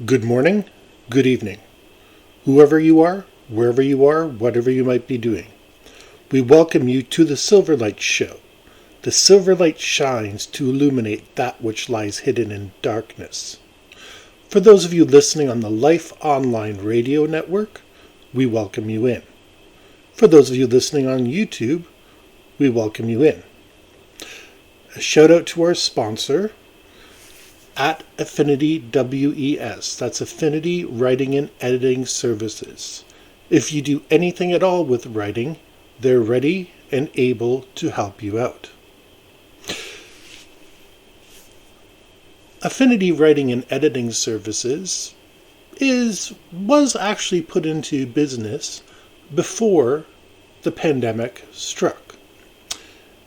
Good morning, good evening, whoever you are, wherever you are, whatever you might be doing. We welcome you to the Silverlight Show. The silverlight shines to illuminate that which lies hidden in darkness. For those of you listening on the Life Online Radio Network, we welcome you in. For those of you listening on YouTube, we welcome you in. A shout out to our sponsor, at Affinity WES. That's Affinity Writing and Editing Services. If you do anything at all with writing, they're ready and able to help you out. Affinity Writing and Editing Services was actually put into business before the pandemic struck.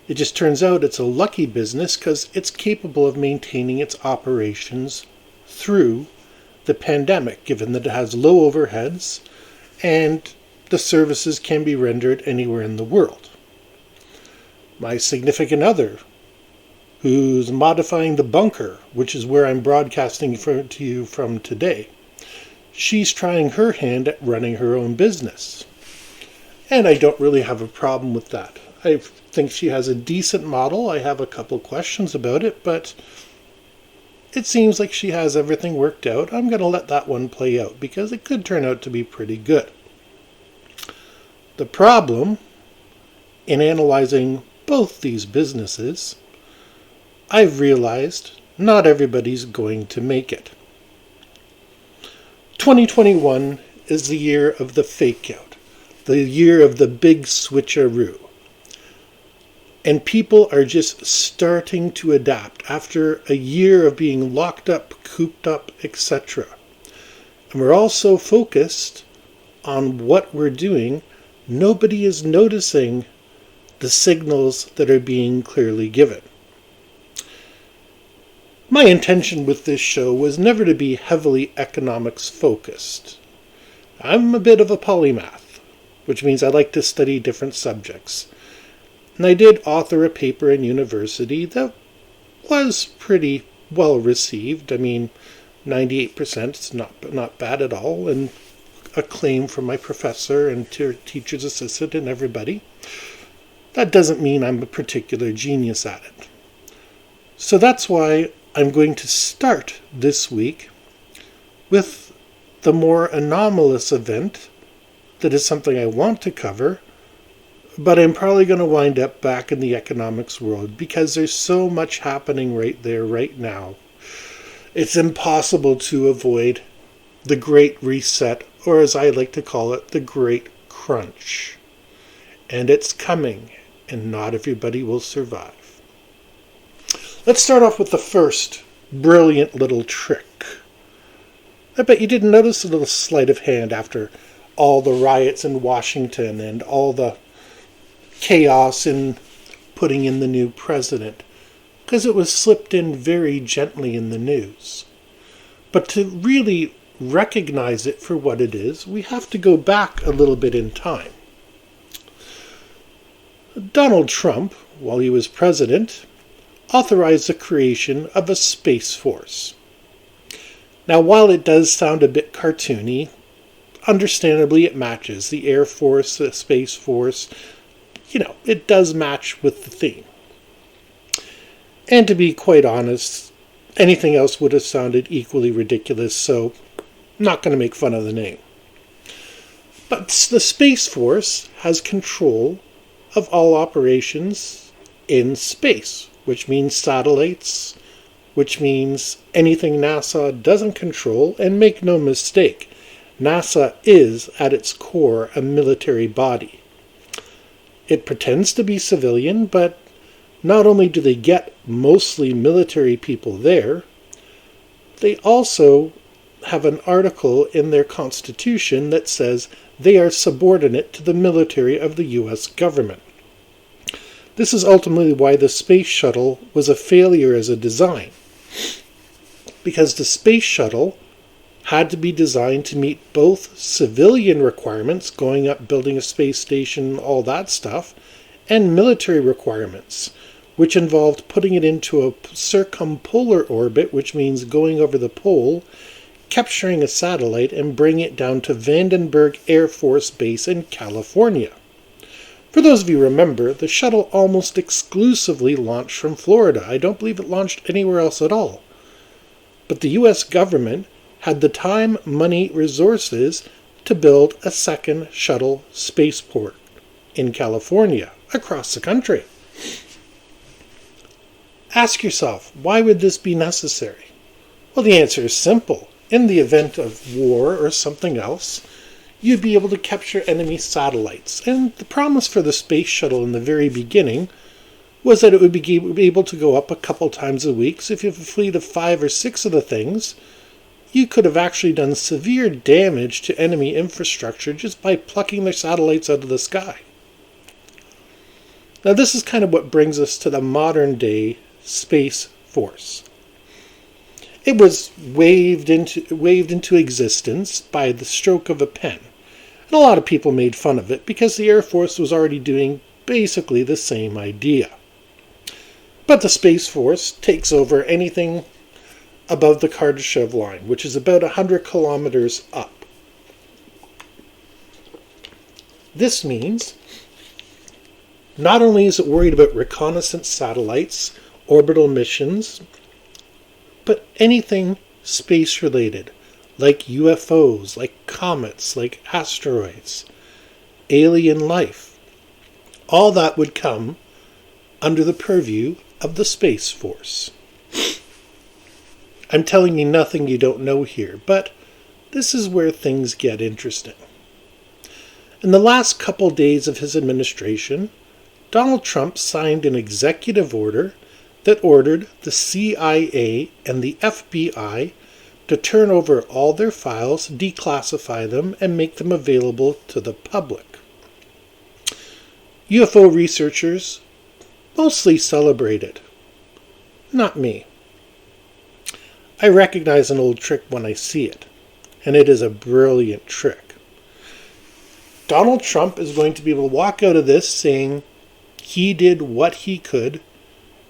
It just turns out it's a lucky business because it's capable of maintaining its operations through the pandemic, given that it has low overheads and the services can be rendered anywhere in the world. My significant other, who's modifying the bunker, which is where I'm broadcasting to you from today, she's trying her hand at running her own business. And I don't really have a problem with that. I think she has a decent model. I have a couple questions about it, but it seems like she has everything worked out. I'm going to let that one play out because it could turn out to be pretty good. The problem in analyzing both these businesses, I've realized not everybody's going to make it. 2021 is the year of the fake out, the year of the big switcheroo. And people are just starting to adapt after a year of being locked up, cooped up, etc. And we're all so focused on what we're doing, nobody is noticing the signals that are being clearly given. My intention with this show was never to be heavily economics focused. I'm a bit of a polymath, which means I like to study different subjects. And I did author a paper in university that was pretty well received. I mean, 98% is not bad at all, and acclaim from my professor and teacher's assistant and everybody. That doesn't mean I'm a particular genius at it. So that's why I'm going to start this week with the more anomalous event that is something I want to cover, but I'm probably going to wind up back in the economics world because there's so much happening right there, right now. It's impossible to avoid the Great Reset, or as I like to call it, the Great Crunch. And it's coming, and not everybody will survive. Let's start off with the first brilliant little trick. I bet you didn't notice a little sleight of hand after all the riots in Washington and all the chaos in putting in the new president, because it was slipped in very gently in the news. But to really recognize it for what it is, we have to go back a little bit in time. Donald Trump, while he was president, authorized the creation of a space force. Now, while it does sound a bit cartoony, understandably it matches. The Air Force, the Space Force, it does match with the theme. And to be quite honest, anything else would have sounded equally ridiculous, so I'm not going to make fun of the name. But the Space Force has control of all operations in space, which means satellites, which means anything NASA doesn't control, and make no mistake, NASA is, at its core, a military body. It pretends to be civilian, but not only do they get mostly military people there, they also have an article in their constitution that says they are subordinate to the military of the U.S. government. This is ultimately why the space shuttle was a failure as a design, because the space shuttle had to be designed to meet both civilian requirements, going up, building a space station, all that stuff, and military requirements, which involved putting it into a circumpolar orbit, which means going over the pole, capturing a satellite and bringing it down to Vandenberg Air Force Base in California. For those of you who remember, the shuttle almost exclusively launched from Florida. I don't believe it launched anywhere else at all. But the U.S. government had the time, money, resources to build a second shuttle spaceport in California, across the country. Ask yourself, why would this be necessary? Well, the answer is simple. In the event of war or something else, you'd be able to capture enemy satellites. And the promise for the space shuttle in the very beginning was that it would be able to go up a couple times a week. So if you have a fleet of 5 or 6 of the things, you could have actually done severe damage to enemy infrastructure just by plucking their satellites out of the sky. Now this is kind of what brings us to the modern day Space Force. It was waved into existence by the stroke of a pen. And a lot of people made fun of it because the Air Force was already doing basically the same idea. But the Space Force takes over anything above the Kardashev line, which is about 100 kilometers up. This means not only is it worried about reconnaissance satellites, orbital missions, but anything space-related, like UFOs, like comets, like asteroids, alien life. All that would come under the purview of the Space Force. I'm telling you nothing you don't know here, but this is where things get interesting. In the last couple days of his administration, Donald Trump signed an executive order that ordered the CIA and the FBI to turn over all their files, declassify them, and make them available to the public. UFO researchers mostly celebrated. Not me. I recognize an old trick when I see it, and it is a brilliant trick. Donald Trump is going to be able to walk out of this saying he did what he could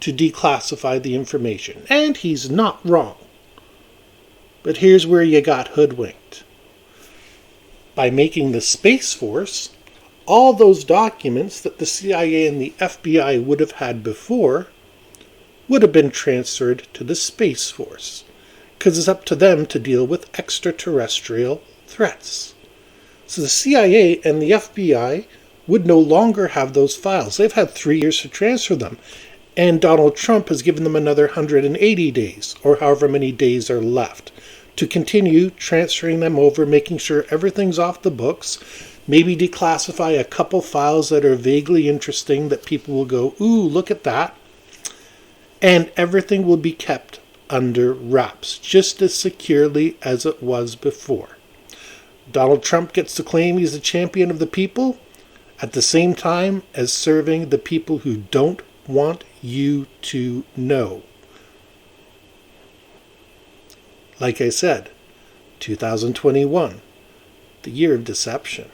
to declassify the information, and he's not wrong. But here's where you got hoodwinked. By making the Space Force, all those documents that the CIA and the FBI would have had before would have been transferred to the Space Force, because it's up to them to deal with extraterrestrial threats. So the CIA and the FBI would no longer have those files. They've had 3 years to transfer them, and Donald Trump has given them another 180 days, or however many days are left, to continue transferring them over, making sure everything's off the books, maybe declassify a couple files that are vaguely interesting that people will go, ooh, look at that, and everything will be kept under wraps, just as securely as it was before. Donald Trump gets to claim he's the champion of the people, at the same time as serving the people who don't want you to know. Like I said, 2021, the year of deception.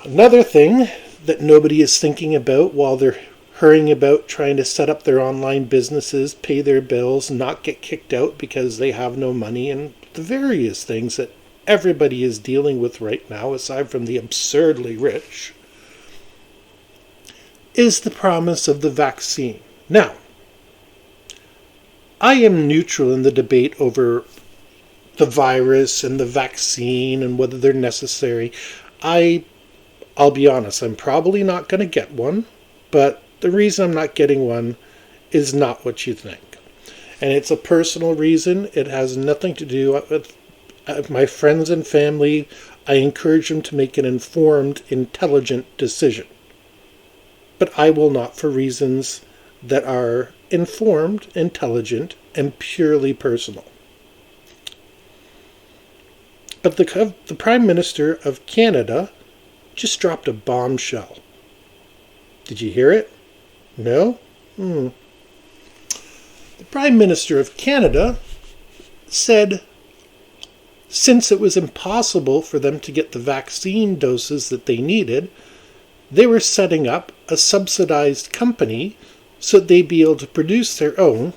Another thing that nobody is thinking about while they're hurrying about trying to set up their online businesses, pay their bills, not get kicked out because they have no money, and the various things that everybody is dealing with right now, aside from the absurdly rich, is the promise of the vaccine. Now, I am neutral in the debate over the virus and the vaccine and whether they're necessary. I'll be honest, I'm probably not going to get one, but the reason I'm not getting one is not what you think. And it's a personal reason. It has nothing to do with my friends and family. I encourage them to make an informed, intelligent decision. But I will not for reasons that are informed, intelligent, and purely personal. But the Prime Minister of Canada just dropped a bombshell. Did you hear it? No? The Prime Minister of Canada said since it was impossible for them to get the vaccine doses that they needed, they were setting up a subsidized company so they'd be able to produce their own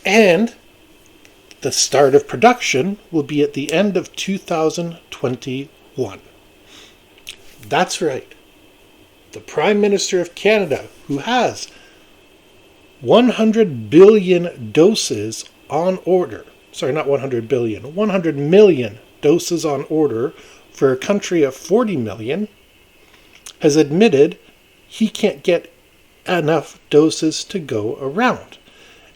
And the start of production will be at the end of 2021. That's right. The Prime Minister of Canada, who has 100 billion doses on order, sorry, not 100 billion, 100 million doses on order for a country of 40 million, has admitted he can't get enough doses to go around,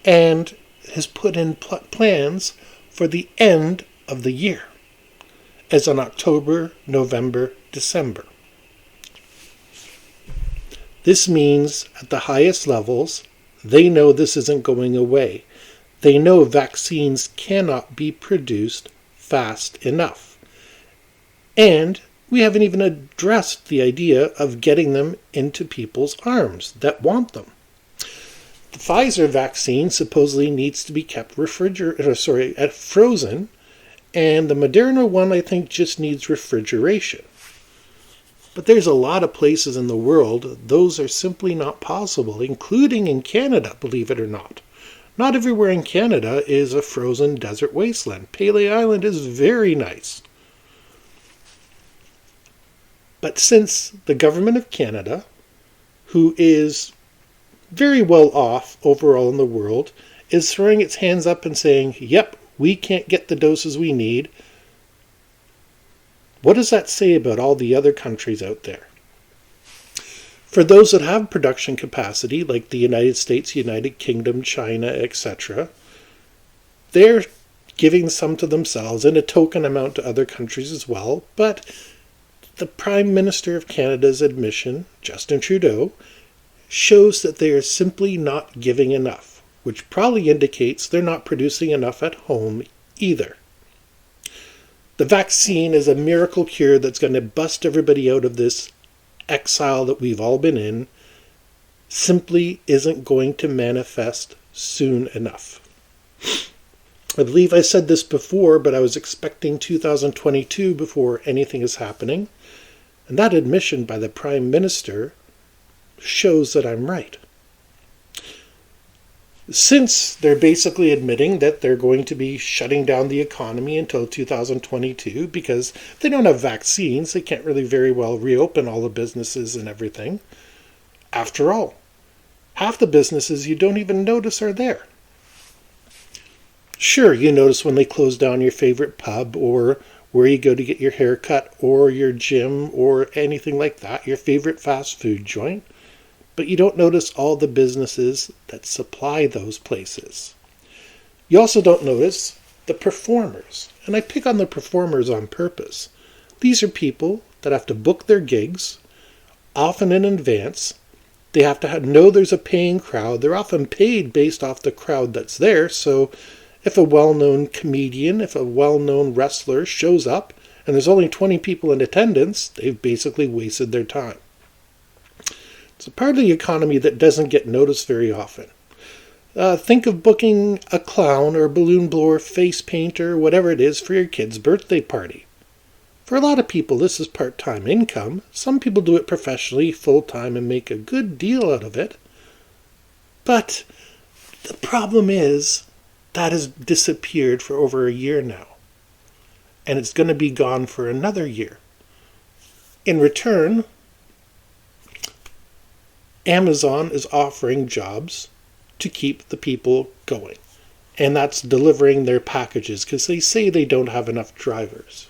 and has put in plans for the end of the year, as on October, November, December. This means at the highest levels, they know this isn't going away. They know vaccines cannot be produced fast enough. And we haven't even addressed the idea of getting them into people's arms that want them. The Pfizer vaccine supposedly needs to be kept frozen, and the Moderna one I think just needs refrigeration. But there's a lot of places in the world those are simply not possible, including in Canada, believe it or not. Not everywhere in Canada is a frozen desert wasteland. Pelee Island is very nice. But since the government of Canada, who is very well off overall in the world, is throwing its hands up and saying, yep, we can't get the doses we need, what does that say about all the other countries out there? For those that have production capacity, like the United States, United Kingdom, China, etc., they're giving some to themselves and a token amount to other countries as well. But the Prime Minister of Canada's admission, Justin Trudeau, shows that they are simply not giving enough, which probably indicates they're not producing enough at home either. The vaccine is a miracle cure that's going to bust everybody out of this exile that we've all been in, simply isn't going to manifest soon enough. I believe I said this before, but I was expecting 2022 before anything is happening, and that admission by the Prime Minister shows that I'm right. Since they're basically admitting that they're going to be shutting down the economy until 2022 because they don't have vaccines, they can't really very well reopen all the businesses and everything. After all, half the businesses you don't even notice are there. Sure, you notice when they close down your favorite pub or where you go to get your hair cut or your gym or anything like that, your favorite fast food joint. But you don't notice all the businesses that supply those places. You also don't notice the performers. And I pick on the performers on purpose. These are people that have to book their gigs, often in advance. They have to know there's a paying crowd. They're often paid based off the crowd that's there. So if a well-known comedian, if a well-known wrestler shows up and there's only 20 people in attendance, they've basically wasted their time. It's a part of the economy that doesn't get noticed very often. Think of booking a clown or a balloon blower, face painter, whatever it is for your kid's birthday party. For a lot of people, this is part-time income. Some people do it professionally, full-time, and make a good deal out of it. But the problem is that has disappeared for over a year now. And it's going to be gone for another year. In return, Amazon is offering jobs to keep the people going. And that's delivering their packages because they say they don't have enough drivers.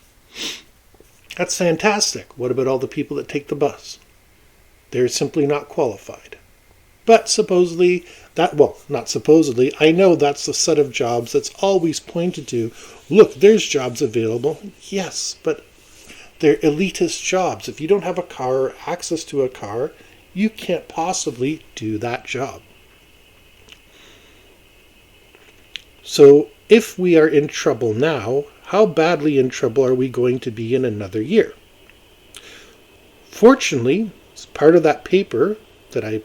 That's fantastic. What about all the people that take the bus? They're simply not qualified. But supposedly, not supposedly, I know that's the set of jobs that's always pointed to. Look, there's jobs available. Yes, but they're elitist jobs. If you don't have a car or access to a car, you can't possibly do that job. So if we are in trouble now, how badly in trouble are we going to be in another year? Fortunately, as part of that paper that I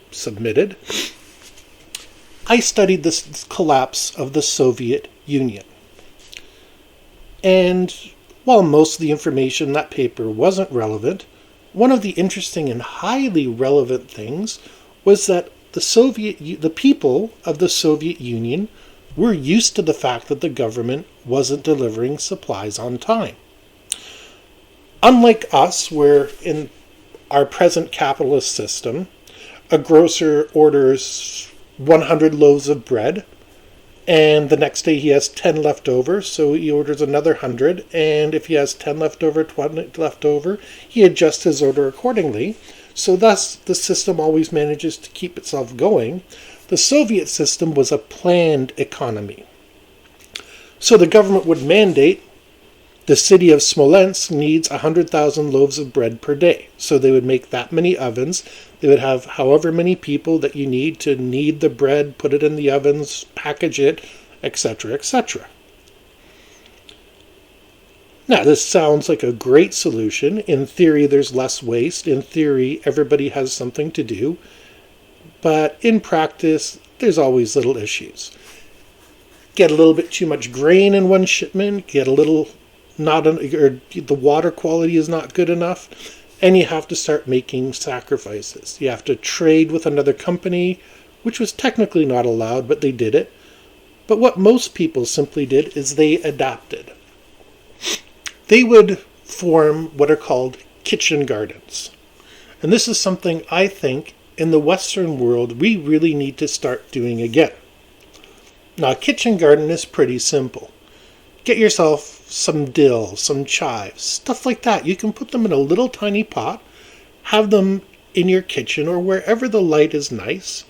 submitted, I studied the collapse of the Soviet Union. And while most of the information in that paper wasn't relevant, one of the interesting and highly relevant things was that the people of the Soviet Union were used to the fact that the government wasn't delivering supplies on time. Unlike us, where in our present capitalist system, a grocer orders 100 loaves of bread, and the next day he has 10 left over, so he orders another 100, and if he has 10 left over, 20 left over, he adjusts his order accordingly. So thus, the system always manages to keep itself going. The Soviet system was a planned economy. So the government would mandate the city of Smolensk needs 100,000 loaves of bread per day. So they would make that many ovens. They would have however many people that you need to knead the bread, put it in the ovens, package it, etc., etc. Now, this sounds like a great solution. In theory, there's less waste. In theory, everybody has something to do. But in practice, there's always little issues. Get a little bit too much grain in one shipment, get a little or the water quality is not good enough, and you have to start making sacrifices. You have to trade with another company, which was technically not allowed, but they did it. But what most people simply did is they adapted. They would form what are called kitchen gardens. And this is something I think in the Western world we really need to start doing again. Now, a kitchen garden is pretty simple. Get yourself some dill, some chives, stuff like that. You can put them in a little tiny pot, have them in your kitchen or wherever the light is nice,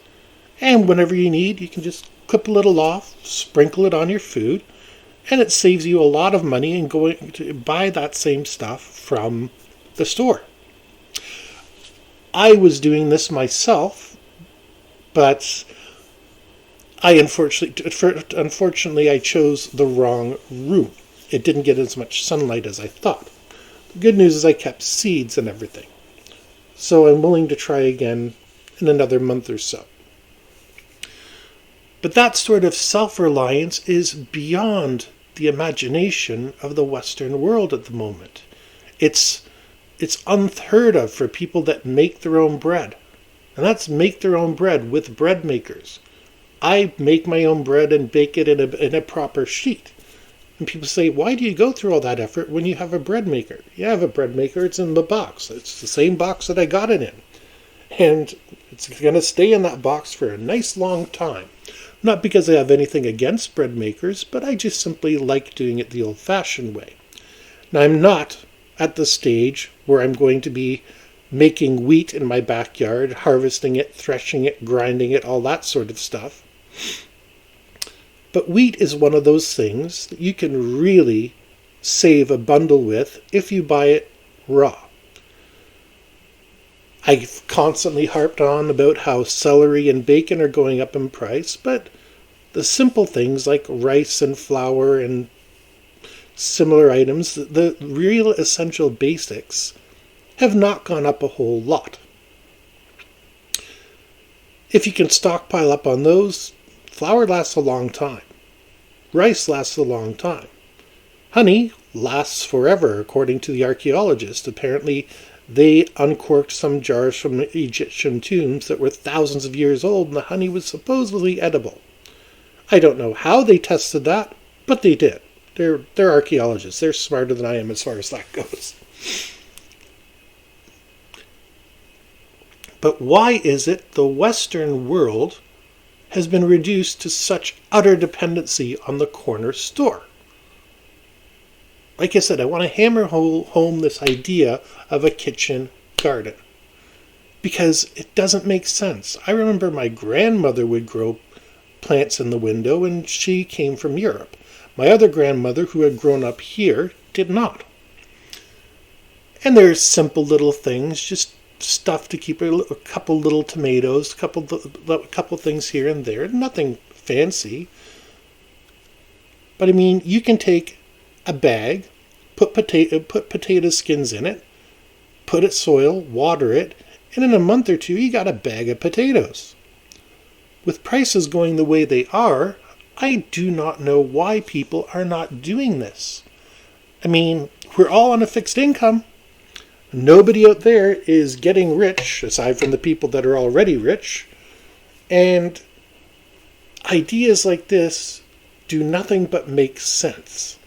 and whenever you need, you can just clip a little off, sprinkle it on your food, and it saves you a lot of money in going to buy that same stuff from the store. I was doing this myself, but unfortunately I chose the wrong room. It didn't get as much sunlight as I thought. The good news is I kept seeds and everything. So I'm willing to try again in another month or so. But that sort of self-reliance is beyond the imagination of the Western world at the moment. It's unheard of for people that make their own bread. And that's make their own bread with bread makers. I make my own bread and bake it in a proper sheet. And people say, why do you go through all that effort when you have a bread maker? You have a bread maker, it's in the box. It's the same box that I got it in. And it's going to stay in that box for a nice long time. Not because I have anything against bread makers, but I just simply like doing it the old-fashioned way. Now, I'm not at the stage where I'm going to be making wheat in my backyard, harvesting it, threshing it, grinding it, all that sort of stuff. But wheat is one of those things that you can really save a bundle with if you buy it raw. I've constantly harped on about how celery and bacon are going up in price, but the simple things like rice and flour and similar items, the real essential basics, have not gone up a whole lot. If you can stockpile up on those, flour lasts a long time. Rice lasts a long time. Honey lasts forever, according to the archaeologists. Apparently, they uncorked some jars from Egyptian tombs that were thousands of years old, and the honey was supposedly edible. I don't know how they tested that, but they did. They're archaeologists. They're smarter than I am as far as that goes. But why is it the Western world has been reduced to such utter dependency on the corner store? Like I said, I want to hammer home this idea of a kitchen garden, because it doesn't make sense. I remember my grandmother would grow plants in the window, and she came from Europe. My other grandmother, who had grown up here, did not. And there's simple little things, just stuff to keep a couple little tomatoes, a couple things here and there, nothing fancy. But I mean, you can take a bag, put potato skins in it, put it soil, water it, and in a month or two you got a bag of potatoes. With prices going the way they are, I do not know why people are not doing this. I mean, we're all on a fixed income. Nobody out there is getting rich, aside from the people that are already rich. And ideas like this do nothing but make sense.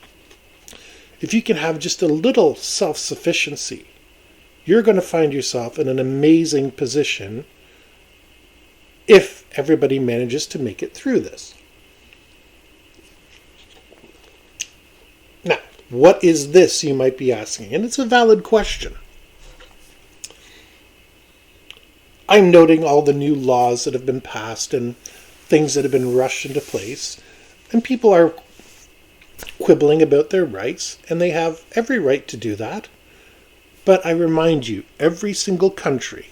If you can have just a little self-sufficiency, you're going to find yourself in an amazing position if everybody manages to make it through this. Now, what is this, you might be asking? And it's a valid question. I'm noting all the new laws that have been passed and things that have been rushed into place, and people are quibbling about their rights, and they have every right to do that. But I remind you, every single country,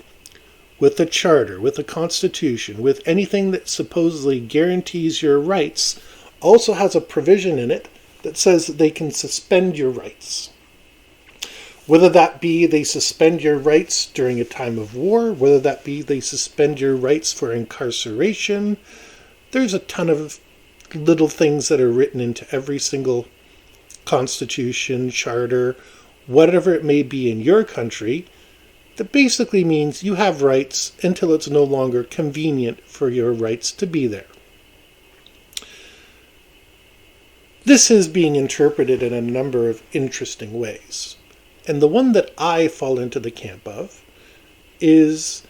with a charter, with a constitution, with anything that supposedly guarantees your rights, also has a provision in it that says that they can suspend your rights. Whether that be they suspend your rights during a time of war, whether that be they suspend your rights for incarceration, there's a ton of little things that are written into every single constitution, charter, whatever it may be in your country, that basically means you have rights until it's no longer convenient for your rights to be there. This is being interpreted in a number of interesting ways. And the one that I fall into the camp of is,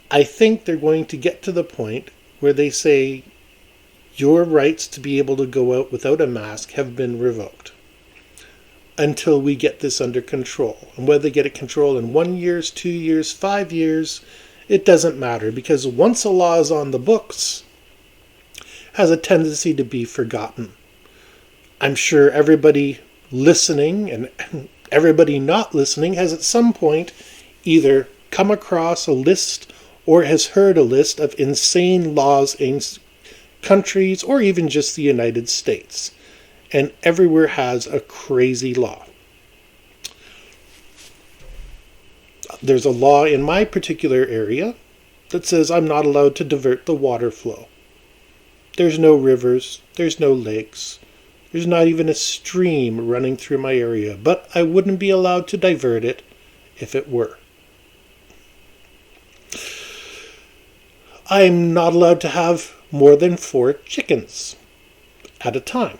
I think they're going to get to the point where they say your rights to be able to go out without a mask have been revoked until we get this under control. And whether they get it controlled in 1 year, 2 years, 5 years, it doesn't matter, because once a law is on the books, it has a tendency to be forgotten. I'm sure everybody listening and everybody not listening has at some point either come across a list or has heard a list of insane laws in countries or even just the United States. And everywhere has a crazy law. There's a law in my particular area that says I'm not allowed to divert the water flow. There's no rivers, there's no lakes, there's not even a stream running through my area, but I wouldn't be allowed to divert it if it were. I'm not allowed to have more than 4 chickens at a time.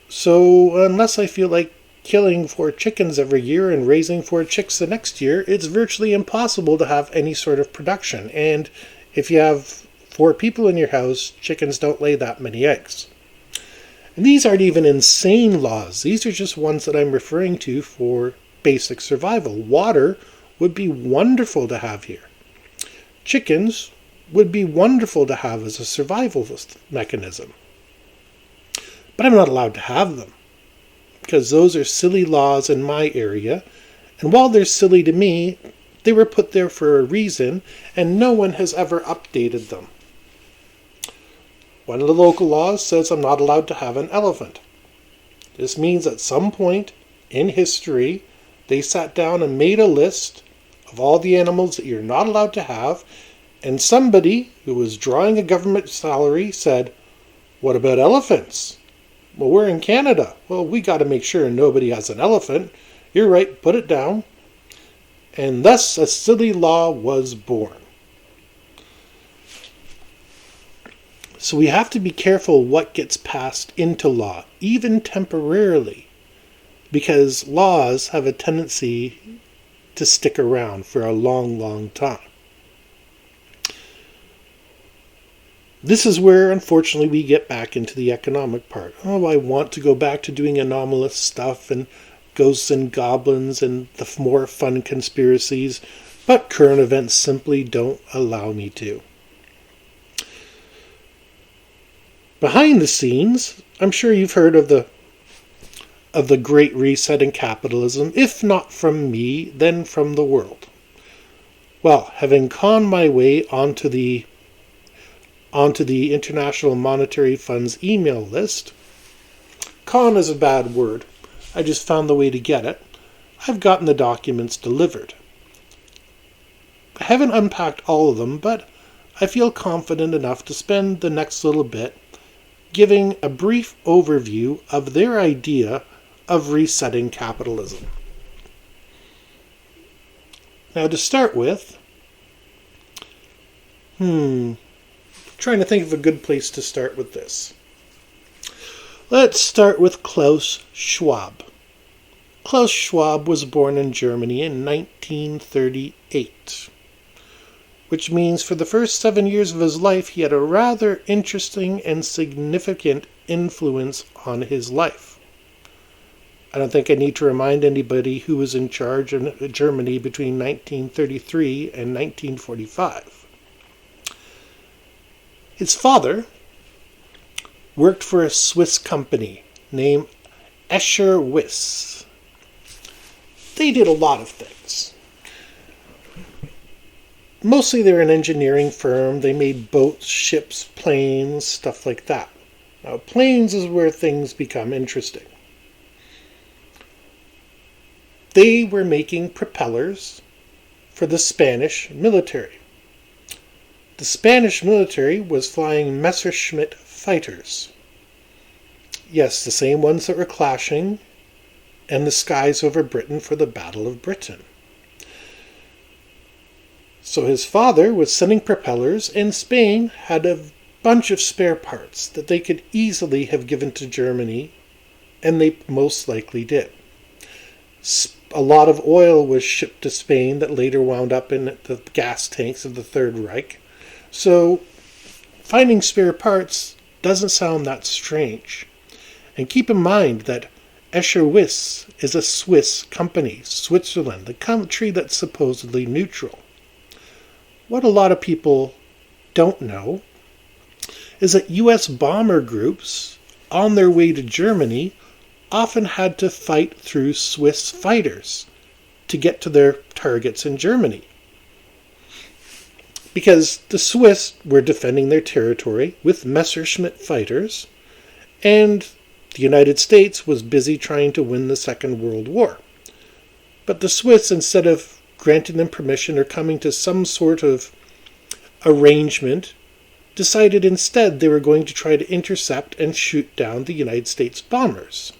So unless I feel like killing 4 chickens every year and raising 4 chicks the next year, it's virtually impossible to have any sort of production. And if you have 4 people in your house, chickens don't lay that many eggs. And these aren't even insane laws. These are just ones that I'm referring to for basic survival. Water would be wonderful to have here. Chickens would be wonderful to have as a survival mechanism. But I'm not allowed to have them, because those are silly laws in my area. And while they're silly to me, they were put there for a reason, and no one has ever updated them. One of the local laws says I'm not allowed to have an elephant. This means at some point in history, they sat down and made a list of all the animals that you're not allowed to have, and somebody who was drawing a government salary said, "What about elephants? Well, we're in Canada. Well, we got to make sure nobody has an elephant. You're right, put it down." And thus a silly law was born. So we have to be careful what gets passed into law, even temporarily, because laws have a tendency to stick around for a long, long time. This is where, unfortunately, we get back into the economic part. Oh, I want to go back to doing anomalous stuff and ghosts and goblins and the more fun conspiracies, but current events simply don't allow me to. Behind the scenes, I'm sure you've heard of the Great Reset in capitalism, if not from me, then from the world. Well, having conned my way onto the International Monetary Fund's email list, con is a bad word, I just found the way to get it, I've gotten the documents delivered. I haven't unpacked all of them, but I feel confident enough to spend the next little bit giving a brief overview of their idea of resetting capitalism. Now, to start with, Trying to think of a good place to start with this. Let's start with Klaus Schwab. Klaus Schwab was born in Germany in 1938, which means for the first 7 years of his life he had a rather interesting and significant influence on his life. I don't think I need to remind anybody who was in charge in Germany between 1933 and 1945. His father worked for a Swiss company named Escher Wyss. They did a lot of things. Mostly they're an engineering firm. They made boats, ships, planes, stuff like that. Now, planes is where things become interesting. They were making propellers for the Spanish military. The Spanish military was flying Messerschmitt fighters. Yes, the same ones that were clashing in the skies over Britain for the Battle of Britain. So his father was sending propellers, and Spain had a bunch of spare parts that they could easily have given to Germany, and they most likely did. A lot of oil was shipped to Spain that later wound up in the gas tanks of the Third Reich. So finding spare parts doesn't sound that strange. And keep in mind that Escher Wyss is a Swiss company, Switzerland, the country that's supposedly neutral. What a lot of people don't know is that U.S. bomber groups on their way to Germany often had to fight through Swiss fighters to get to their targets in Germany. Because the Swiss were defending their territory with Messerschmitt fighters, and the United States was busy trying to win the Second World War. But the Swiss, instead of granting them permission or coming to some sort of arrangement, decided instead they were going to try to intercept and shoot down the United States bombers.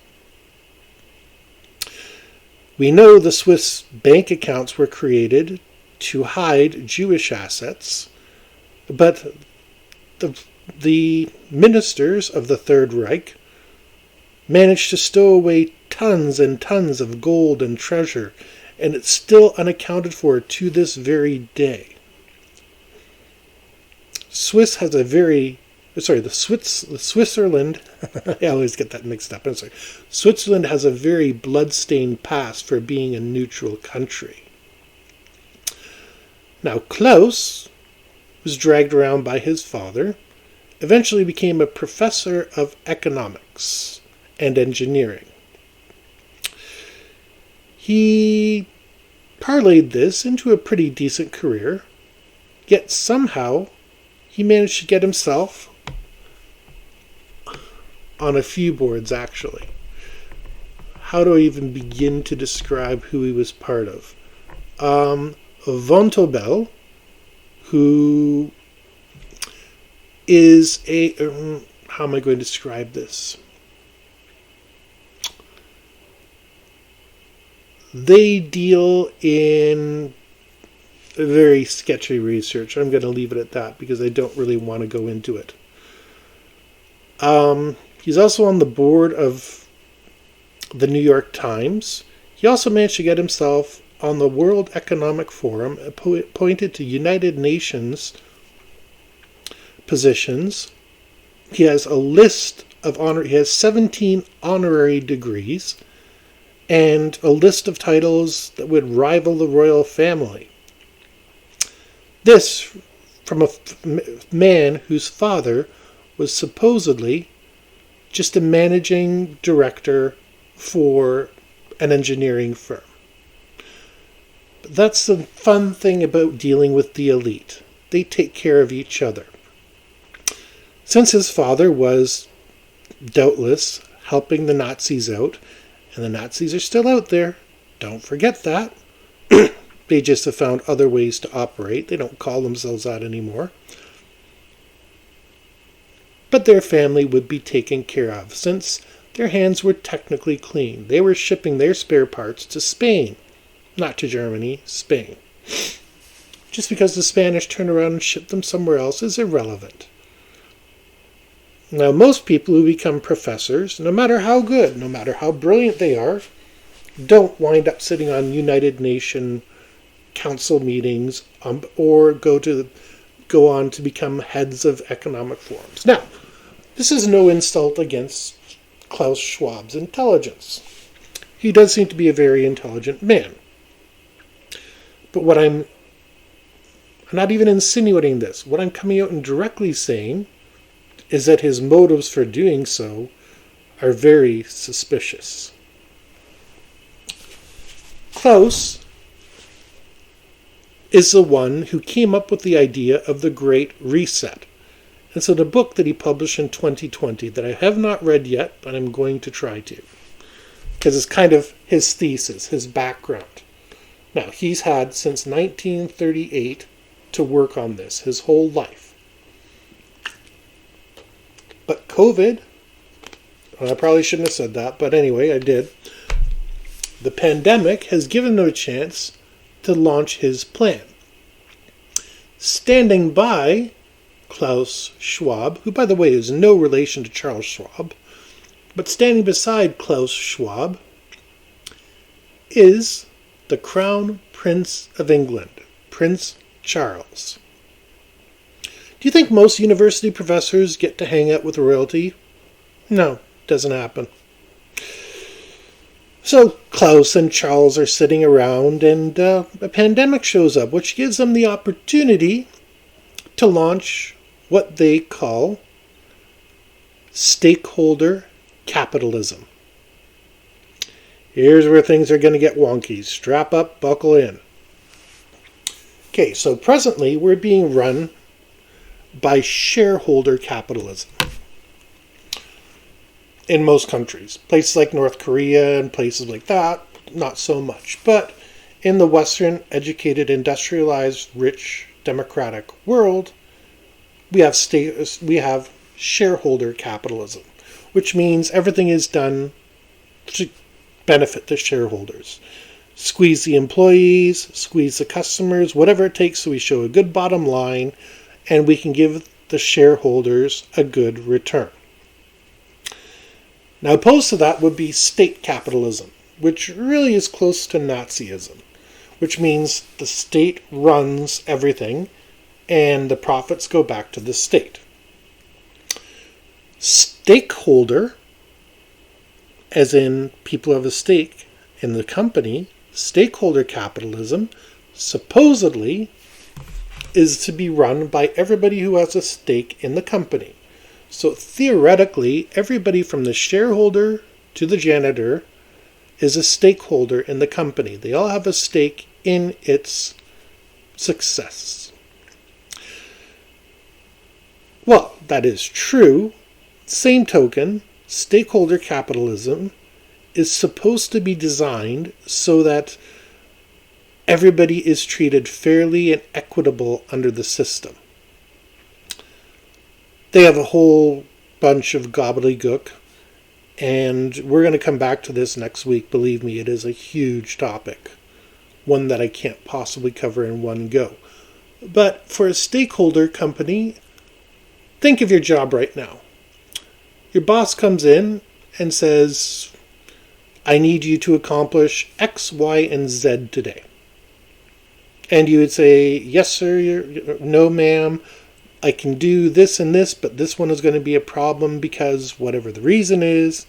We know the Swiss bank accounts were created to hide Jewish assets, but the ministers of the Third Reich managed to stow away tons and tons of gold and treasure, and it's still unaccounted for to this very day. Switzerland, I always get that mixed up. I'm sorry. Switzerland has a very blood-stained past for being a neutral country. Now, Klaus was dragged around by his father, eventually became a professor of economics and engineering. He parlayed this into a pretty decent career, yet somehow he managed to get himself on a few boards, actually. How do I even begin to describe who he was part of? Vontobel, who is how am I going to describe this? They deal in very sketchy research. I'm going to leave it at that because I don't really want to go into it. He's also on the board of the New York Times. He also managed to get himself on the World Economic Forum, appointed to United Nations positions. He has a list of he has 17 honorary degrees and a list of titles that would rival the royal family. This from a man whose father was supposedly just a managing director for an engineering firm. But that's the fun thing about dealing with the elite. They take care of each other. Since his father was doubtless helping the Nazis out, and the Nazis are still out there, don't forget that. They just have found other ways to operate. They don't call themselves that anymore. But their family would be taken care of, since their hands were technically clean. They were shipping their spare parts to Spain. Not to Germany, Spain. just because the Spanish turn around and ship them somewhere else is irrelevant. Now, most people who become professors, no matter how good, no matter how brilliant they are, don't wind up sitting on United Nations Council meetings or go on to become heads of economic forums. Now, this is no insult against Klaus Schwab's intelligence. He does seem to be a very intelligent man. But I'm not even insinuating this. What I'm coming out and directly saying is that his motives for doing so are very suspicious. Klaus is the one who came up with the idea of the Great Reset. And so the book that he published in 2020 that I have not read yet, but I'm going to try to, because it's kind of his thesis, his background. Now, he's had since 1938 to work on this, his whole life. But COVID, I probably shouldn't have said that, but anyway, I did. The pandemic has given him a chance to launch his plan. Standing by Klaus Schwab, who, by the way, is no relation to Charles Schwab, but standing beside Klaus Schwab is the Crown Prince of England, Prince Charles. Do you think most university professors get to hang out with royalty? No, doesn't happen. So Klaus and Charles are sitting around and a pandemic shows up, which gives them the opportunity to launch what they call stakeholder capitalism. Here's where things are going to get wonky. Strap up, buckle in. Okay, so presently we're being run by shareholder capitalism in most countries. Places like North Korea and places like that, not so much. But in the Western, educated, industrialized, rich, democratic world, we have shareholder capitalism, which means everything is done to benefit the shareholders. Squeeze the employees, squeeze the customers, whatever it takes so we show a good bottom line and we can give the shareholders a good return. Now, opposed to that would be state capitalism, which really is close to Nazism, which means the state runs everything and the profits go back to the state. Stakeholder, as in people have a stake in the company, stakeholder capitalism supposedly is to be run by everybody who has a stake in the company. So theoretically, everybody from the shareholder to the janitor is a stakeholder in the company. They all have a stake in its success. Well, that is true. Same token, stakeholder capitalism is supposed to be designed so that everybody is treated fairly and equitable under the system. They have a whole bunch of gobbledygook, and we're going to come back to this next week. Believe me, it is a huge topic, one that I can't possibly cover in one go. But for a stakeholder company, think of your job right now. Your boss comes in and says, I need you to accomplish X, Y, and Z today. And you would say, yes, sir, no, ma'am, I can do this and this, but this one is going to be a problem because whatever the reason is.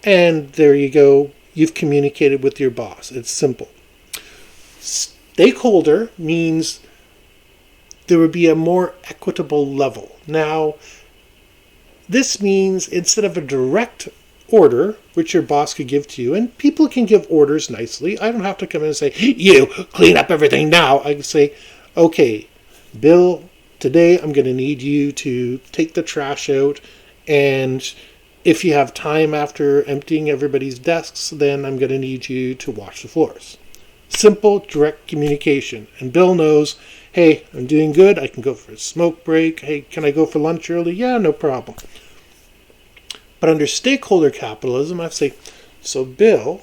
And there you go. You've communicated with your boss. It's simple. Stakeholder means there would be a more equitable level. Now, this means instead of a direct order, which your boss could give to you, and people can give orders nicely. I don't have to come in and say, you, clean up everything now. I can say, okay, Bill, today I'm going to need you to take the trash out, and if you have time after emptying everybody's desks, then I'm going to need you to wash the floors. Simple, direct communication. And Bill knows, hey, I'm doing good. I can go for a smoke break. Hey, can I go for lunch early? Yeah, no problem. But under stakeholder capitalism, I say, so Bill,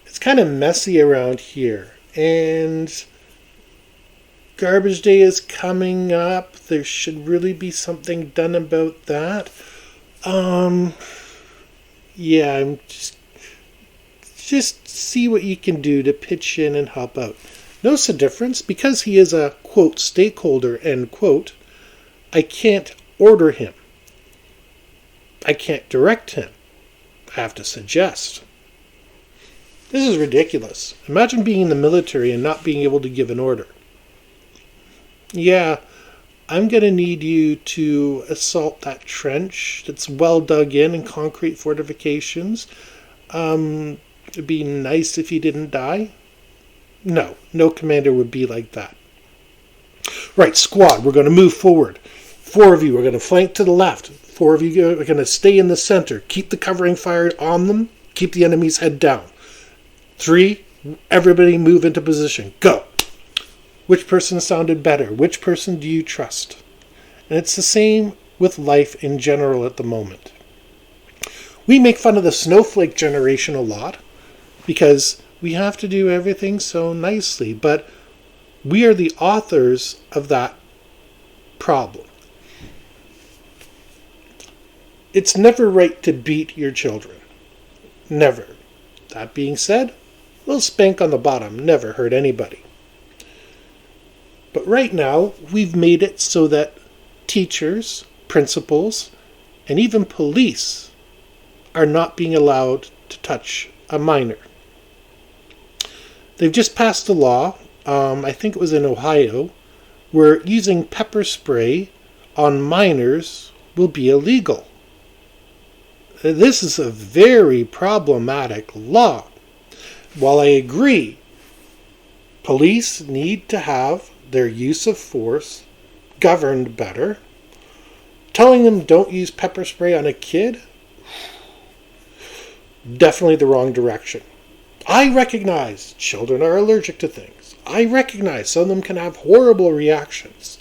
it's kind of messy around here. And garbage day is coming up. There should really be something done about that. Yeah, I'm just see what you can do to pitch in and help out. Notice the difference? Because he is a, quote, stakeholder, end quote, I can't order him. I can't direct him. I have to suggest. This is ridiculous. Imagine being in the military and not being able to give an order. Yeah, I'm going to need you to assault that trench that's well dug in and concrete fortifications. It'd be nice if you didn't die. No commander would be like that. Right, squad, we're going to move forward. 4 of you are going to flank to the left. 4 of you are going to stay in the center. Keep the covering fire on them. Keep the enemy's head down. 3, everybody move into position. Go. Which person sounded better? Which person do you trust? And it's the same with life in general at the moment. We make fun of the snowflake generation a lot because we have to do everything so nicely, but we are the authors of that problem. It's never right to beat your children. Never. That being said, a little spank on the bottom never hurt anybody. But right now, we've made it so that teachers, principals, and even police are not being allowed to touch a minor. They've just passed a law, I think it was in Ohio, where using pepper spray on minors will be illegal. This is a very problematic law. While I agree, police need to have their use of force governed better, telling them don't use pepper spray on a kid, definitely the wrong direction. I recognize children are allergic to things. I recognize some of them can have horrible reactions.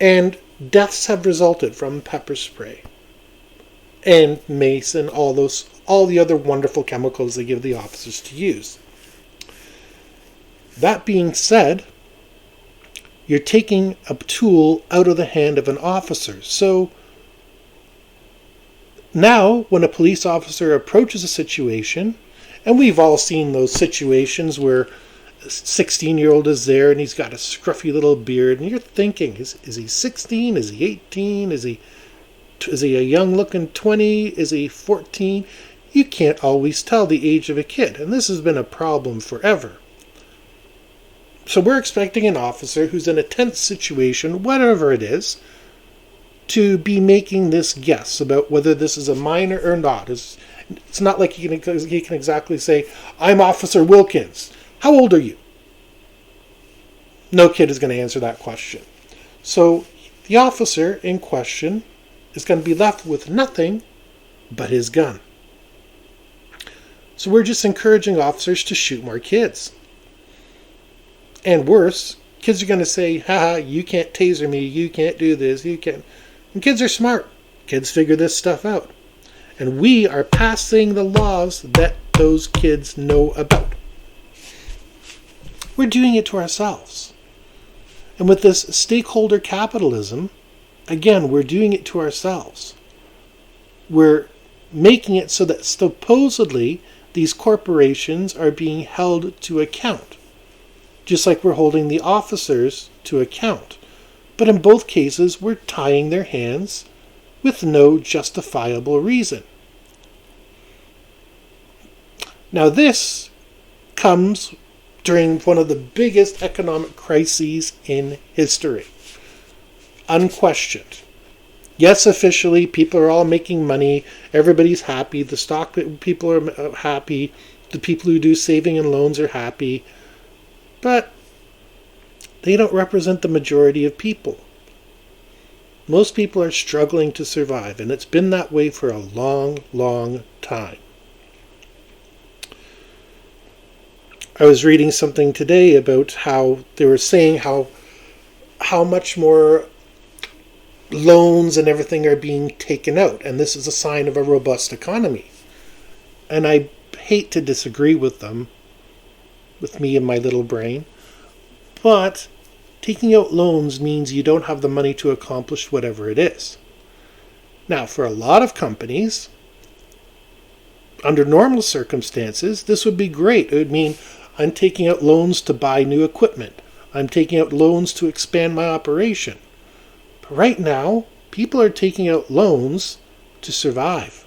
And deaths have resulted from pepper spray and mace and all the other wonderful chemicals they give the officers to use. That being said, you're taking a tool out of the hand of an officer. So now when a police officer approaches a situation, and we've all seen those situations where a 16-year-old is there and he's got a scruffy little beard, and you're thinking, is he 16? Is he 18? Is he a young-looking 20? Is he 14? You can't always tell the age of a kid, and this has been a problem forever. So we're expecting an officer who's in a tense situation, whatever it is, to be making this guess about whether this is a minor or not. It's not like he can exactly say, I'm Officer Wilkins. How old are you? No kid is going to answer that question. So the officer in question is going to be left with nothing but his gun. So we're just encouraging officers to shoot more kids. And worse, kids are going to say, haha, you can't taser me, you can't do this, you can't. And kids are smart. Kids figure this stuff out. And we are passing the laws that those kids know about. We're doing it to ourselves. And with this stakeholder capitalism, again, we're doing it to ourselves. We're making it so that supposedly these corporations are being held to account. Just like we're holding the officers to account. But in both cases, we're tying their hands with no justifiable reason. Now this comes during one of the biggest economic crises in history. Unquestioned. Yes, officially, people are all making money. Everybody's happy. The stock people are happy. The people who do saving and loans are happy. But they don't represent the majority of people. Most people are struggling to survive, and it's been that way for a long, long time. I was reading something today about how they were saying how much more loans and everything are being taken out, and this is a sign of a robust economy. And I hate to disagree with them, with me and my little brain, but taking out loans means you don't have the money to accomplish whatever it is. Now, for a lot of companies, under normal circumstances, this would be great. It would mean I'm taking out loans to buy new equipment. I'm taking out loans to expand my operation. But right now, people are taking out loans to survive.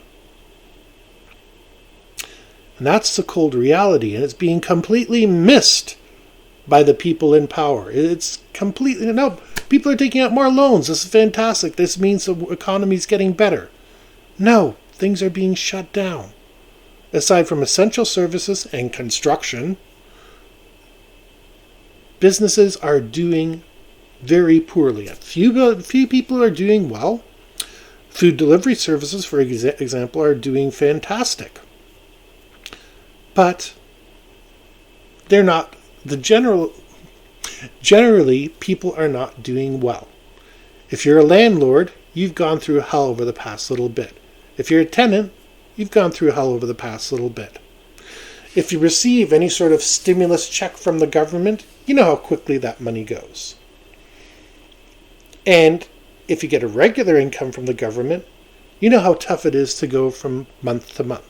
And that's the cold reality, and it's being completely missed by the people in power. It's completely, no, people are taking out more loans. This is fantastic. This means the economy is getting better. No, things are being shut down. Aside from essential services and construction, businesses are doing very poorly. A few people are doing well. Food delivery services, for example, are doing fantastic. But they're not, generally, people are not doing well. If you're a landlord, you've gone through hell over the past little bit. If you're a tenant, you've gone through hell over the past little bit. If you receive any sort of stimulus check from the government, you know how quickly that money goes. And if you get a regular income from the government, you know how tough it is to go from month to month.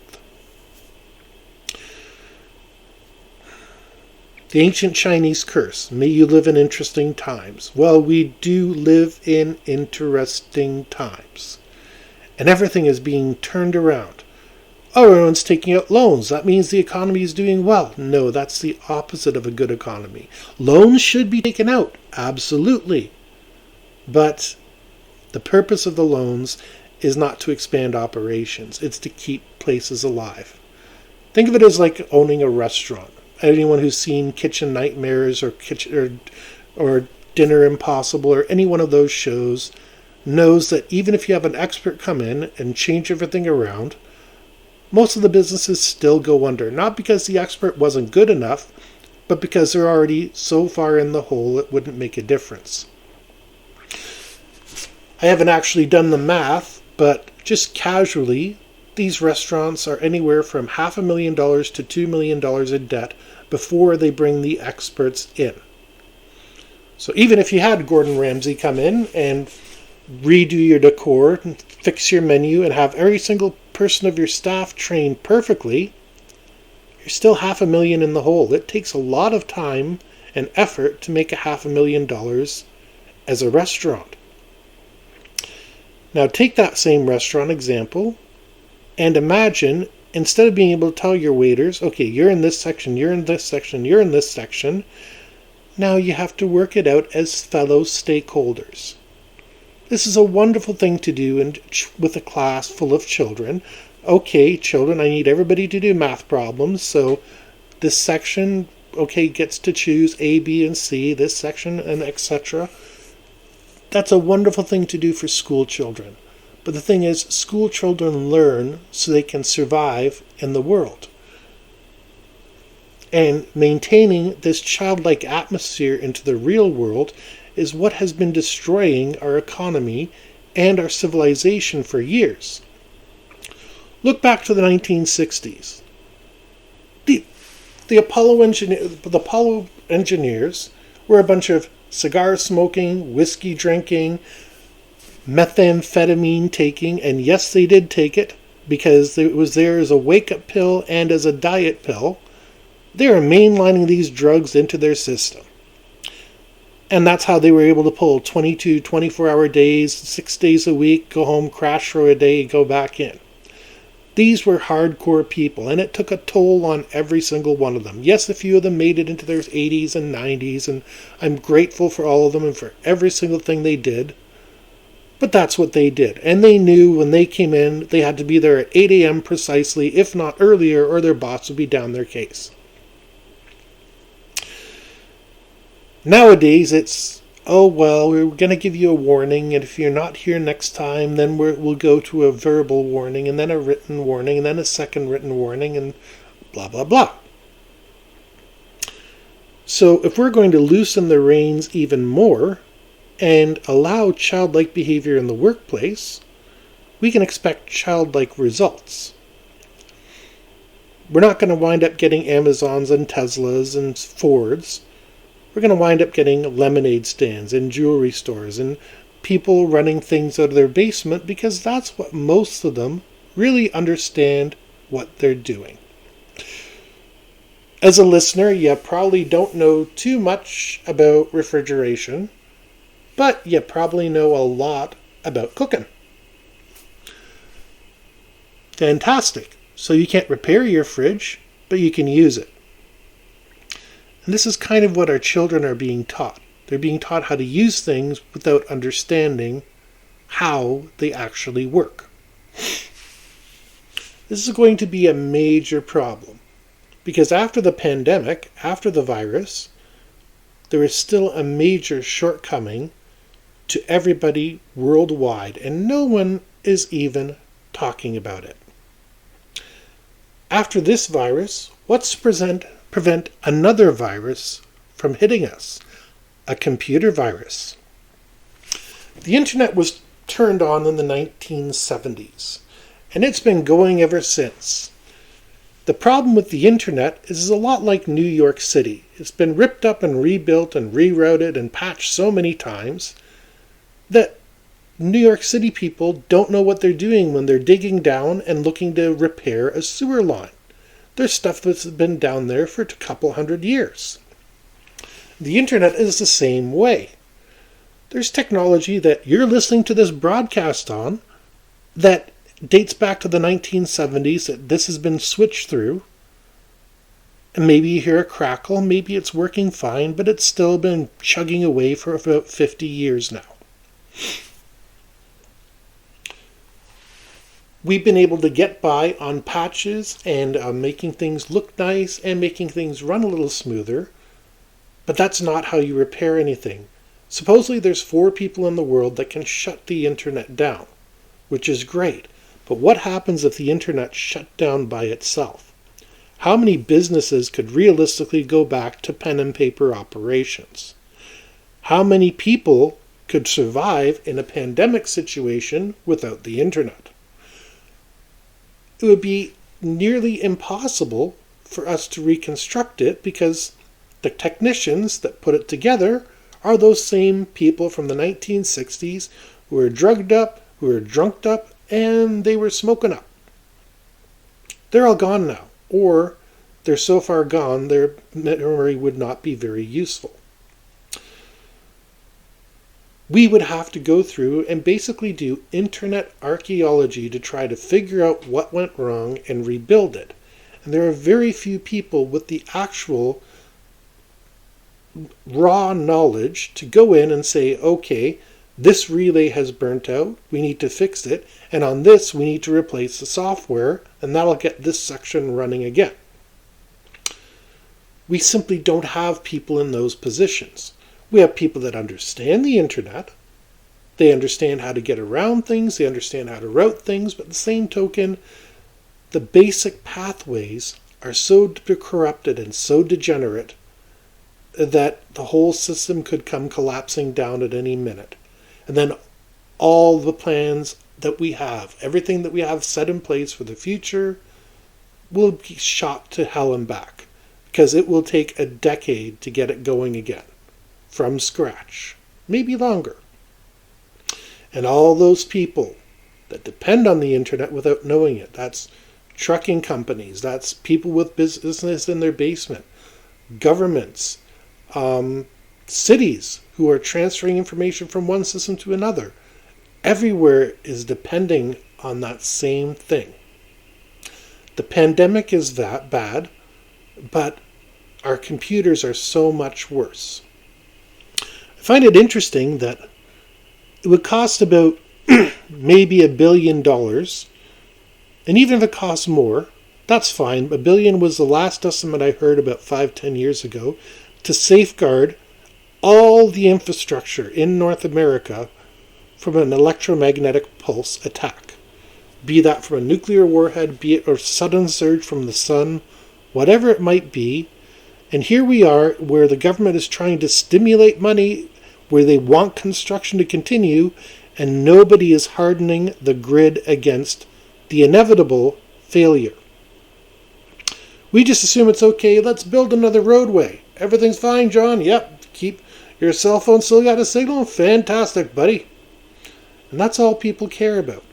The ancient Chinese curse, may you live in interesting times. Well, we do live in interesting times. And everything is being turned around. Oh, everyone's taking out loans. That means the economy is doing well. No, that's the opposite of a good economy. Loans should be taken out, absolutely. But the purpose of the loans is not to expand operations. It's to keep places alive. Think of it as like owning a restaurant. Anyone who's seen Kitchen Nightmares or Dinner Impossible or any one of those shows knows that even if you have an expert come in and change everything around, most of the businesses still go under. Not because the expert wasn't good enough, but because they're already so far in the hole it wouldn't make a difference. I haven't actually done the math, but just casually, these restaurants are anywhere from $500,000 to $2 million in debt before they bring the experts in. So even if you had Gordon Ramsay come in and redo your decor, and fix your menu, and have every single person of your staff trained perfectly, you're still $500,000 in the hole. It takes a lot of time and effort to make $500,000 as a restaurant. Now take that same restaurant example and imagine, instead of being able to tell your waiters, okay, you're in this section, you're in this section, you're in this section, now you have to work it out as fellow stakeholders. This is a wonderful thing to do with a class full of children. Okay, children, I need everybody to do math problems, so this section, okay, gets to choose A, B, and C, this section, and etc. That's a wonderful thing to do for school children. But the thing is, school children learn so they can survive in the world. And maintaining this childlike atmosphere into the real world is what has been destroying our economy and our civilization for years. Look back to the 1960s. The Apollo engineers were a bunch of cigar smoking, whiskey drinking, methamphetamine taking, and yes, they did take it because it was there as a wake-up pill and as a diet pill. They were mainlining these drugs into their system. And that's how they were able to pull 22, 24-hour days, 6 days a week, go home, crash for a day, go back in. These were hardcore people, and it took a toll on every single one of them. Yes, a few of them made it into their 80s and 90s, and I'm grateful for all of them and for every single thing they did. But that's what they did. And they knew when they came in, they had to be there at 8 a.m. precisely, if not earlier, or their boss would be down their case. Nowadays, it's, oh, well, we're going to give you a warning, and if you're not here next time, then we'll go to a verbal warning, and then a written warning, and then a second written warning, and blah, blah, blah. So if we're going to loosen the reins even more and allow childlike behavior in the workplace, we can expect childlike results. We're not going to wind up getting Amazons and Teslas and Fords, we're going to wind up getting lemonade stands and jewelry stores and people running things out of their basement because that's what most of them really understand what they're doing. As a listener, you probably don't know too much about refrigeration, but you probably know a lot about cooking. Fantastic. So you can't repair your fridge, but you can use it. And this is kind of what our children are being taught. They're being taught how to use things without understanding how they actually work. This is going to be a major problem because after the pandemic, after the virus, there is still a major shortcoming to everybody worldwide, and no one is even talking about it. After this virus, what's to prevent another virus from hitting us? A computer virus. The internet was turned on in the 1970s, and it's been going ever since. The problem with the internet is it's a lot like New York City. It's been ripped up and rebuilt and rerouted and patched so many times that New York City people don't know what they're doing when they're digging down and looking to repair a sewer line. There's stuff that's been down there for a couple hundred years. The internet is the same way. There's technology that you're listening to this broadcast on that dates back to the 1970s that this has been switched through. And maybe you hear a crackle, maybe it's working fine, but it's still been chugging away for about 50 years now. We've been able to get by on patches and making things look nice and making things run a little smoother, but that's not how you repair anything. Supposedly there's 4 people in the world that can shut the internet down, which is great. But what happens if the internet shut down by itself? How many businesses could realistically go back to pen and paper operations? How many people could survive in a pandemic situation without the internet? It would be nearly impossible for us to reconstruct it because the technicians that put it together are those same people from the 1960s who were drugged up, who were drunked up, and they were smoking up. They're all gone now, or they're so far gone their memory would not be very useful. We would have to go through and basically do internet archaeology to try to figure out what went wrong and rebuild it. And there are very few people with the actual raw knowledge to go in and say, okay, this relay has burnt out, we need to fix it, and on this we need to replace the software, and that'll get this section running again. We simply don't have people in those positions. We have people that understand the internet, they understand how to get around things, they understand how to route things, but at the same token, the basic pathways are so corrupted and so degenerate that the whole system could come collapsing down at any minute. And then all the plans that we have, everything that we have set in place for the future, will be shot to hell and back, because it will take a decade to get it going again. From scratch, maybe longer. And all those people that depend on the internet without knowing it, that's trucking companies, that's people with business in their basement, governments, cities who are transferring information from one system to another. Everywhere is depending on that same thing. The pandemic is that bad, but our computers are so much worse. I find it interesting that it would cost about maybe $1 billion, and even if it costs more, that's fine. $1 billion was the last estimate I heard about 5-10 years ago to safeguard all the infrastructure in North America from an electromagnetic pulse attack. Be that from a nuclear warhead, be it a sudden surge from the sun, whatever it might be. And here we are where the government is trying to stimulate money, where they want construction to continue, and nobody is hardening the grid against the inevitable failure. We just assume it's okay, let's build another roadway. Everything's fine, John. Yep, Your cell phone still got a signal? Fantastic, buddy. And that's all people care about.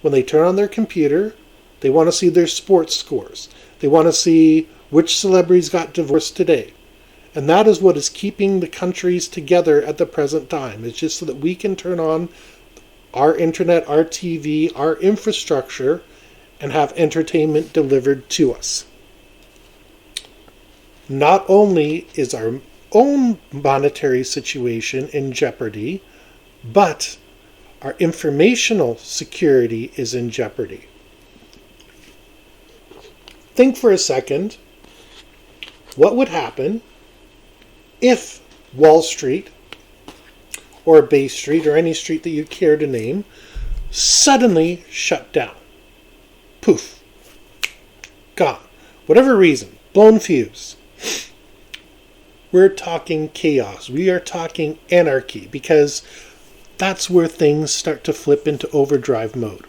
When they turn on their computer, they want to see their sports scores. They want to see which celebrities got divorced today. And that is what is keeping the countries together at the present time. It's just so that we can turn on our internet, our TV, our infrastructure, and have entertainment delivered to us. Not only is our own monetary situation in jeopardy, but our informational security is in jeopardy. Think for a second, what would happen if Wall Street or Bay Street or any street that you care to name suddenly shut down? Poof. Gone. Whatever reason. Blown fuse. We're talking chaos. We are talking anarchy, because that's where things start to flip into overdrive mode.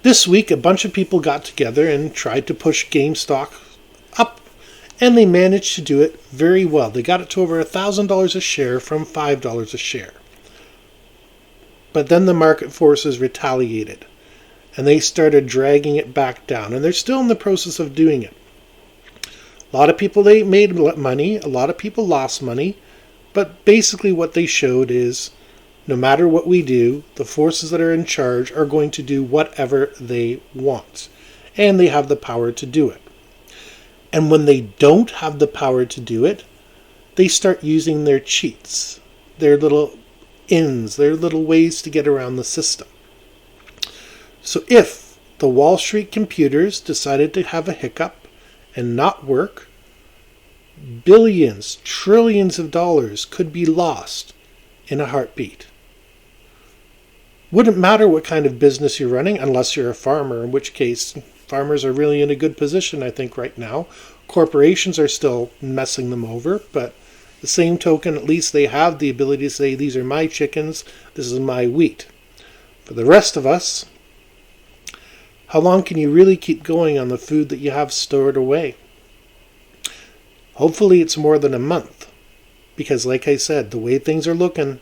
This week, a bunch of people got together and tried to push GameStop up, and they managed to do it very well. They got it to over $1,000 a share from $5 a share. But then the market forces retaliated, and they started dragging it back down, and they're still in the process of doing it. A lot of people, they made money, a lot of people lost money, but basically what they showed is no matter what we do, the forces that are in charge are going to do whatever they want, and they have the power to do it. And when they don't have the power to do it, they start using their cheats, their little ins, their little ways to get around the system. So if the Wall Street computers decided to have a hiccup and not work, billions, trillions of dollars could be lost in a heartbeat. Wouldn't matter what kind of business you're running, unless you're a farmer, in which case farmers are really in a good position, I think, right now. Corporations are still messing them over, but the same token, at least they have the ability to say, these are my chickens, this is my wheat. For the rest of us, how long can you really keep going on the food that you have stored away? Hopefully it's more than a month, because like I said, the way things are looking,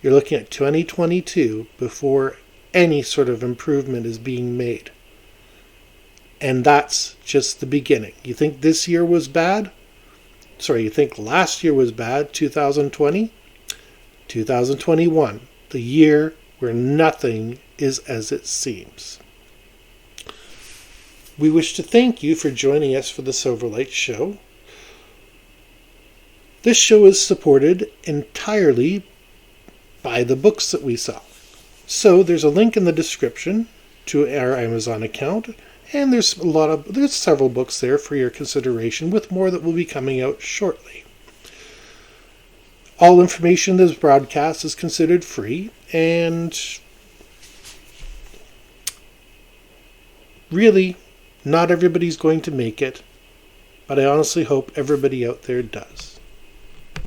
you're looking at 2022 before any sort of improvement is being made. And that's just the beginning. You think this year was bad? You think last year was bad, 2020? 2021, the year where nothing is as it seems. We wish to thank you for joining us for the Silverlight Show. This show is supported entirely by the books that we sell. So there's a link in the description to our Amazon account, and there's several books there for your consideration, with more that will be coming out shortly. All information in this broadcast is considered free, and really, not everybody's going to make it, but I honestly hope everybody out there does.